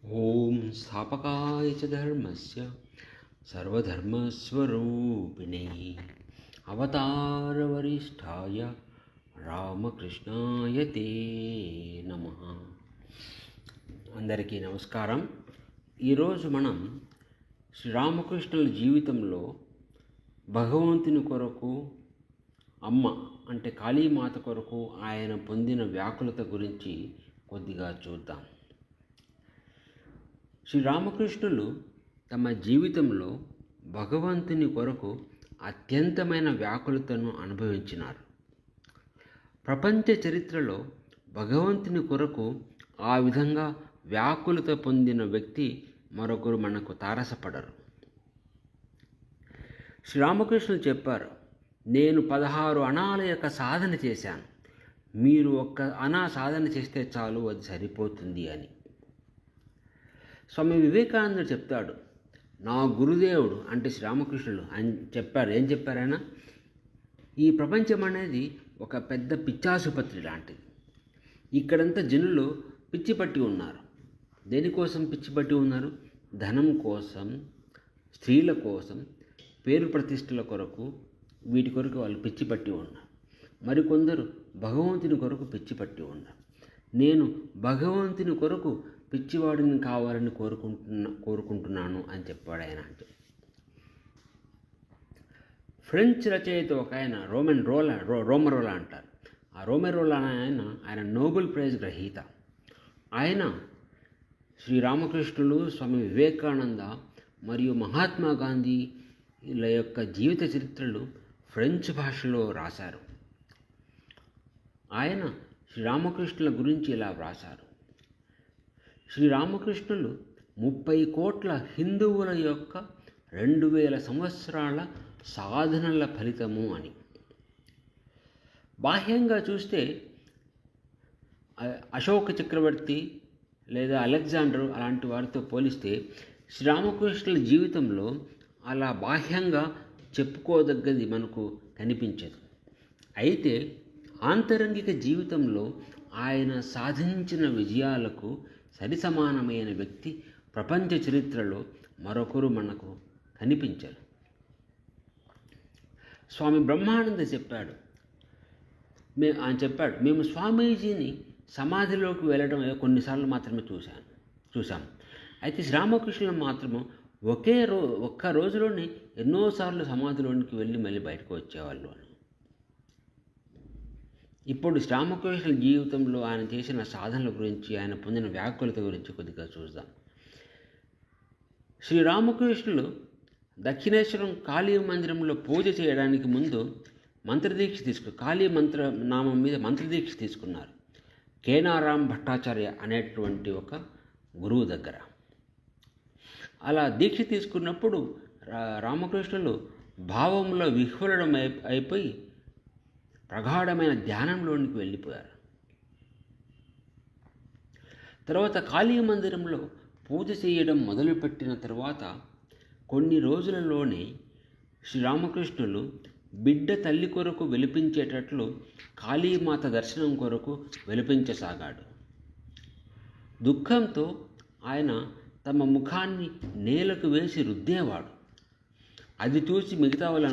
ఓం స్థాపకాయ చ ధర్మస్య సర్వధర్మస్వరూపిణే అవతారవరిష్ఠాయ రామకృష్ణాయ తే నమః. అందరికీ నమస్కారం. ఈరోజు మనం శ్రీరామకృష్ణుల జీవితంలో భగవంతుని కొరకు అమ్మ అంటే కాళీమాత కొరకు ఆయన పొందిన వ్యాకులత గురించి కొద్దిగా చూద్దాం. శ్రీరామకృష్ణులు తమ జీవితంలో భగవంతుని కొరకు అత్యంతమైన వ్యాకులతను అనుభవించినారు. ప్రపంచ చరిత్రలో భగవంతుని కొరకు ఆ విధంగా వ్యాకులత పొందిన వ్యక్తి మరొకరు మనకు తారసపడరు. శ్రీరామకృష్ణులు చెప్పారు, నేను 16 అణాల యొక్క సాధన చేశాను, మీరు ఒక్క అణా సాధన చేస్తే చాలు, అది సరిపోతుంది అని. స్వామి వివేకానందుడు చెప్తాడు, నా గురుదేవుడు అంటే శ్రీరామకృష్ణుడు అని చెప్పారు. ఏం చెప్పారైనా, ఈ ప్రపంచం అనేది ఒక పెద్ద పిచ్చాసుపత్రి లాంటిది. ఇక్కడంతా జనులు పిచ్చిపట్టి ఉన్నారు. దేనికోసం పిచ్చిపట్టి ఉన్నారు? ధనం కోసం, స్త్రీల కోసం, పేరు ప్రతిష్టల కొరకు, వీటి కొరకు వాళ్ళు పిచ్చిపట్టి ఉన్నారు. మరికొందరు భగవంతుని కొరకు పిచ్చిపట్టి ఉన్నారు. నేను భగవంతుని కొరకు పిచ్చివాడిని కావాలని కోరుకుంటున్నాను అని చెప్పాడు ఆయన. అంటే ఫ్రెంచ్ రచయిత ఒక ఆయన రోమరోలా అంటారు. ఆ రోమరోలా ఆయన నోబెల్ ప్రైజ్ గ్రహీత. ఆయన శ్రీరామకృష్ణులు, స్వామి వివేకానంద మరియు మహాత్మా గాంధీల యొక్క జీవిత చరిత్రలు ఫ్రెంచ్ భాషలో రాశారు. ఆయన శ్రీరామకృష్ణుల గురించి ఇలా వ్రాశారు, శ్రీరామకృష్ణులు 30 కోట్ల హిందువుల యొక్క 2000 సంవత్సరాల సాధనల ఫలితము అని. బాహ్యంగా చూస్తే అశోక చక్రవర్తి లేదా అలెగ్జాండర్ అలాంటి వారితో పోలిస్తే శ్రీరామకృష్ణుల జీవితంలో అలా బాహ్యంగా చెప్పుకోదగ్గది మనకు కనిపించదు. అయితే ఆంతరంగిక జీవితంలో ఆయన సాధించిన విజయాలకు సరిసమానమైన వ్యక్తి ప్రపంచ చరిత్రలో మరొకరు మనకు కనిపించరు. స్వామి బ్రహ్మానంద చెప్పాడు, మేము స్వామీజీని సమాధిలోకి వెళ్ళడం కొన్నిసార్లు మాత్రమే చూశాం. అయితే శ్రీరామకృష్ణులు మాత్రము ఒక్క రోజులోనే ఎన్నోసార్లు సమాధిలోనికి వెళ్ళి మళ్ళీ బయటకు వచ్చేవాళ్ళు అని. ఇప్పుడు శ్రీరామకృష్ణుల జీవితంలో ఆయన చేసిన సాధనల గురించి, ఆయన పొందిన వ్యాకులత గురించి కొద్దిగా చూద్దాం. శ్రీరామకృష్ణులు దక్షిణేశ్వరం కాళీ మందిరంలో పూజ చేయడానికి ముందు కాళీ నామం మీద మంత్రదీక్ష తీసుకున్నారు. కేనారాం భట్టాచార్య అనేటువంటి ఒక గురువు దగ్గర. అలా దీక్ష తీసుకున్నప్పుడు రామకృష్ణులు భావంలో విహ్వలడం అయిపోయి ప్రగాఢమైన ధ్యానంలోనికి వెళ్ళిపోయారు. తర్వాత కాళీ మందిరంలో పూజ చేయడం మొదలుపెట్టిన తర్వాత కొన్ని రోజులలోనే శ్రీరామకృష్ణులు బిడ్డ తల్లి కొరకు వెలిపించేటట్లు కాళీమాత దర్శనం కొరకు వెలిపించసాగాడు. దుఃఖంతో ఆయన తమ ముఖాన్ని నేలకు వేసి రుద్దేవాడు. అది చూసి మిగతా వాళ్ళు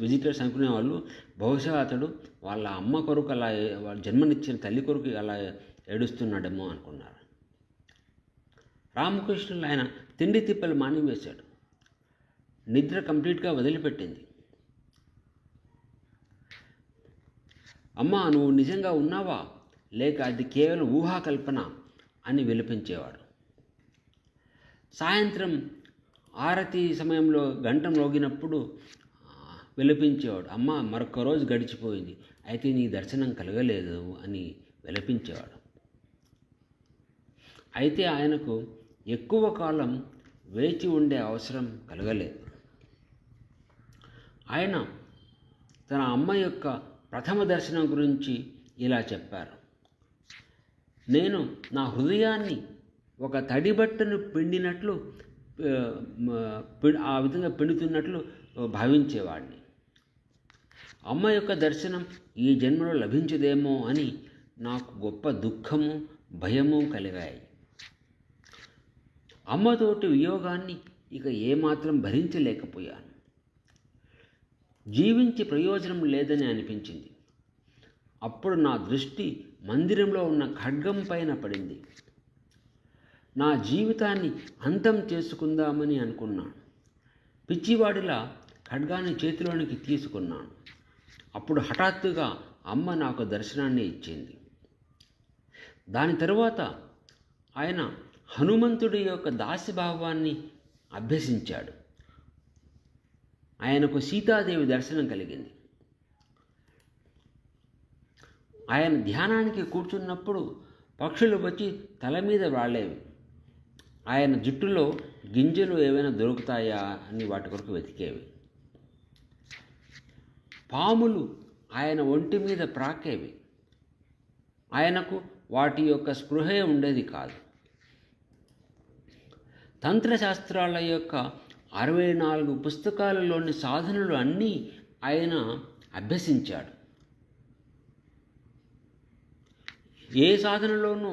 విజిటర్స్ అనుకునేవాళ్ళు, బహుశా అతడు వాళ్ళ అమ్మ కొరకు అలా, వాళ్ళ జన్మనిచ్చిన తల్లి కొరకు అలా ఏడుస్తున్నాడేమో అనుకున్నారు. రామకృష్ణులు ఆయన తిండి తిప్పలు మానివేశాడు. నిద్ర కంప్లీట్గా వదిలిపెట్టింది. అమ్మా, నువ్వు నిజంగా ఉన్నావా లేక అది కేవలం ఊహాకల్పన అని విలపించేవాడు. సాయంత్రం ఆరతి సమయంలో గంట మ్రోగినప్పుడు విలపించేవాడు, అమ్మ మరొక రోజు గడిచిపోయింది, అయితే నీ దర్శనం కలగలేదు అని విలపించేవాడు. అయితే ఆయనకు ఎక్కువ కాలం వేచి ఉండే అవసరం కలగలేదు. ఆయన తన అమ్మ యొక్క ప్రథమ దర్శనం గురించి ఇలా చెప్పారు, నేను నా హృదయాన్ని ఒక తడిబట్టను పిండినట్లు ఆ విధంగా పిండుతున్నట్లు భావించేవాడిని. అమ్మ యొక్క దర్శనం ఈ జన్మలో లభించదేమో అని నాకు గొప్ప దుఃఖము, భయము కలిగాయి. అమ్మతోటి వియోగాన్ని ఇక ఏమాత్రం భరించలేకపోయాను. జీవించి ప్రయోజనం లేదని అనిపించింది. అప్పుడు నా దృష్టి మందిరంలో ఉన్న ఖడ్గం పైన పడింది. నా జీవితాన్ని అంతం చేసుకుందామని అనుకున్నాను. పిచ్చివాడిలా ఖడ్గాన్ని చేతిలోనికి తీసుకున్నాను. అప్పుడు హఠాత్తుగా అమ్మ నాకు దర్శనాన్ని ఇచ్చింది. దాని తరువాత ఆయన హనుమంతుడి యొక్క దాస్యభావాన్ని అభ్యసించాడు. ఆయనకు సీతాదేవి దర్శనం కలిగింది. ఆయన ధ్యానానికి కూర్చున్నప్పుడు పక్షులు వచ్చి తల మీద వాలేవి. ఆయన జుట్టులో గింజలు ఏవైనా దొరుకుతాయా అని వాటి కొరకు వెతికేవి. పాములు ఆయన ఒంటి మీద ప్రాకేవి. ఆయనకు వాటి యొక్క స్పృహే ఉండేది కాదు. తంత్రశాస్త్రాల యొక్క 64 పుస్తకాలలోని సాధనలు అన్నీ ఆయన అభ్యసించాడు. ఏ సాధనలోనూ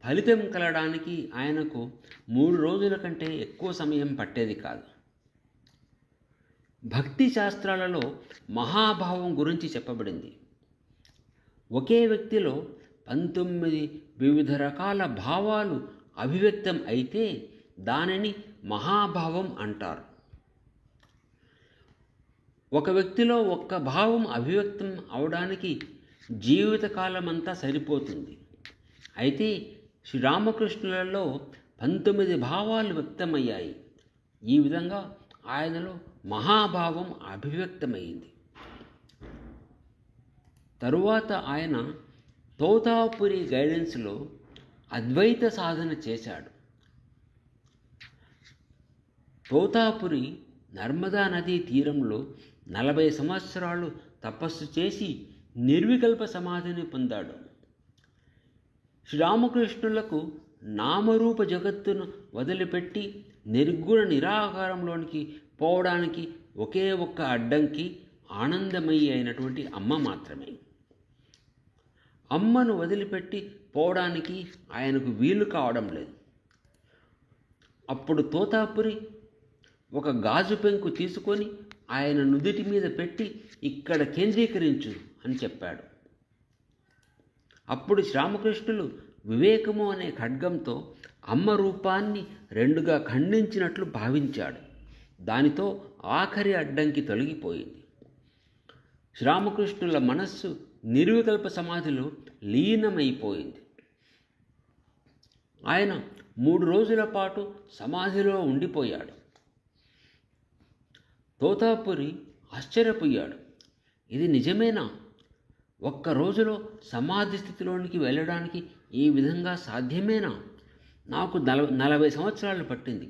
ఫలితం కలగడానికి ఆయనకు 3 రోజుల కంటే ఎక్కువ సమయం పట్టేది కాదు. భక్తి శాస్త్రాలలో మహాభావం గురించి చెప్పబడింది. ఒకే వ్యక్తిలో 19 వివిధ రకాల భావాలు అభివ్యక్తం అయితే దానిని మహాభావం అంటారు. ఒక వ్యక్తిలో ఒక్క భావం అభివ్యక్తం అవడానికి జీవితకాలమంతా సరిపోతుంది. అయితే శ్రీరామకృష్ణులలో 19 భావాలు వ్యక్తమయ్యాయి. ఈ విధంగా ఆయనలో మహాభావం అభివ్యక్తమైంది. తరువాత ఆయన తోతాపురి గైడెన్స్లో అద్వైత సాధన చేశాడు. తోతాపురి నర్మదా నదీ తీరంలో 40 సంవత్సరాలు తపస్సు చేసి నిర్వికల్ప సమాధిని పొందాడు. శ్రీరామకృష్ణులకు నామరూప జగత్తును వదిలిపెట్టి నిర్గుణ నిరాకారంలోనికి పోవడానికి ఒకే ఒక్క అడ్డంకి ఆనందమయ్యి అయినటువంటి అమ్మ మాత్రమే. అమ్మను వదిలిపెట్టి పోవడానికి ఆయనకు వీలు కావడం లేదు. అప్పుడు తోతాపురి ఒక గాజు పెంకు తీసుకొని ఆయన నుదిటి మీద పెట్టి ఇక్కడ కేంద్రీకరించు అని చెప్పాడు. అప్పుడు శ్రీరామకృష్ణులు వివేకము అనే ఖడ్గంతో అమ్మ రూపాన్ని 2గా ఖండించినట్లు భావించాడు. దానితో ఆఖరి అడ్డంకి తొలగిపోయింది. శ్రీరామకృష్ణుల మనస్సు నిర్వికల్ప సమాధిలో లీనమైపోయింది. ఆయన 3 రోజుల పాటు సమాధిలో ఉండిపోయాడు. తోతాపురి ఆశ్చర్యపోయాడు. ఇది నిజమేనా? ఒక్క రోజులో సమాధి స్థితిలోనికి వెళ్ళడానికి ఈ విధంగా సాధ్యమేనా? నాకు 40 సంవత్సరాలు పట్టింది.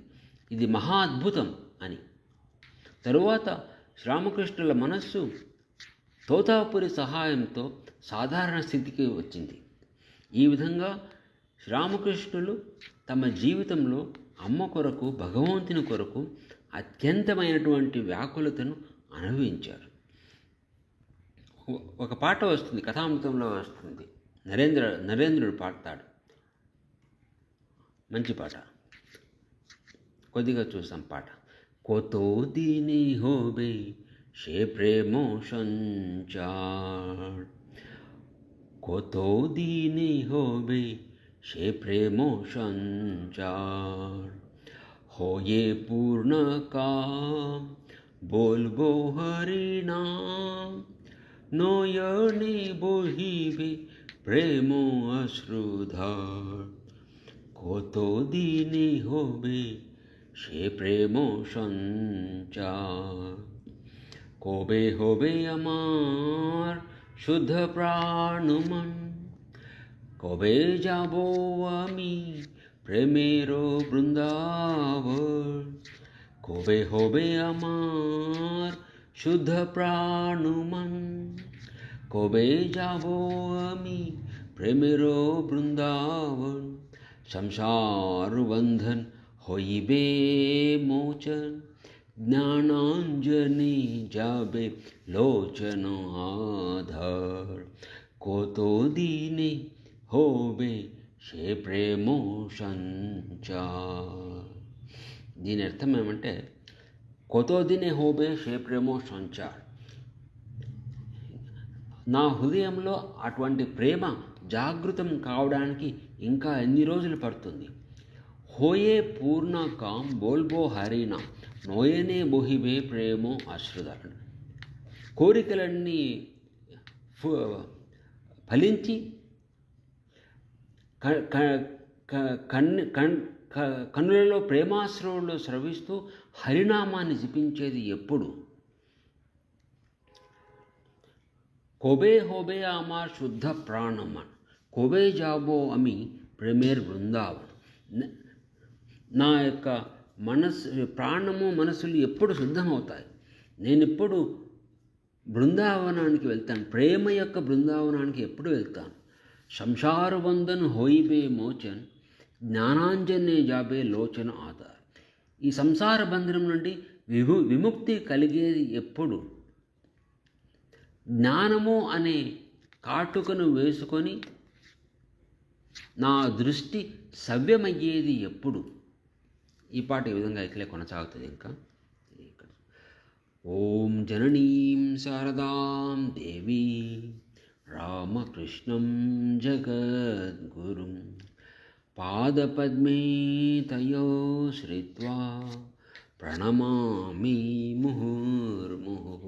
ఇది మహా అద్భుతం అని. తరువాత శ్రీరామకృష్ణుల మనస్సు తోతాపురి సహాయంతో సాధారణ స్థితికి వచ్చింది. ఈ విధంగా శ్రీరామకృష్ణులు తమ జీవితంలో అమ్మ కొరకు, భగవంతుని కొరకు అత్యంతమైనటువంటి వ్యాకులతను అనుభవించారు. ఒక పాట వస్తుంది, కథామృతంలో వస్తుంది. నరేంద్రుడు పాడతాడు. మంచి పాట, కొద్దిగా చూసాం పాట. কতো দিনে হবে সে প্রেম সঞ্চার, কতো দিনে হবে সে প্রেম সঞ্চার, হয়ে পূর্ণ কাম বলবো হরি নাম, নয়নে বহিবে প্রেম অশ্রুধার, কতো দিনে হবে সে প্রেম সঞ্চার, কবে হবে আমার শুদ্ধ প্রাণমন, কবে যাব আমি প্রেমের বৃন্দাবন, কবে হবে আমার শুদ্ধ প্রাণমন, কবে যাব আমি প্রেমের বৃন্দাবন, সংসার বন্ধন হইবে মোচন, জ্ঞানাঞ্জনে যাবে লোচন আধার, কত দিনে হবে సే ప్రేమో సంచార్. దీని అర్థం ఏమంటే కొతోదినే హోబే సే ప్రేమో సంచార్. నా హృదయంలో అటువంటి ప్రేమ జాగృతం కావడానికి ఇంకా ఎన్ని రోజులు పడుతుంది. హోయే పూర్ణ కాం బోల్బో హరినా నోయనే బొహిబే ప్రేమో అశ్రుధర్. కోరికలన్నీ ఫలించి కన్నులలో ప్రేమాశ్రవులు స్రవిస్తూ హరినామాన్ని జపించేది ఎప్పుడు? কোবে হবে আমার শুদ্ধ প্রাণমান, কোবে যাবో అమి ప్రేమేర్ బృందావన్. నా యొక్క ప్రాణము మనసులు ఎప్పుడు శుద్ధమవుతాయి? నేను ఎప్పుడు బృందావనానికి వెళ్తాను? ప్రేమ యొక్క బృందావనానికి ఎప్పుడు వెళ్తాను? సంసార బంధన్ హోయిబే మోచన్, జ్ఞానాంజనే జాబే లోచన ఆధార్. ఈ సంసార బంధనం నుండి విముక్తి కలిగేది ఎప్పుడు? జ్ఞానము అనే కాటుకను వేసుకొని నా దృష్టి సవ్యమయ్యేది ఎప్పుడు? ఈ పాట ఈ విధంగా ఇట్లే కొనసాగుతుంది. ఇంకా ఓం జననీం శారదాం దేవీ రామకృష్ణం జగద్గురుం పాదపద్మే తయో శ్రిత్వా ప్రణమామి ముహుర్ముహుః.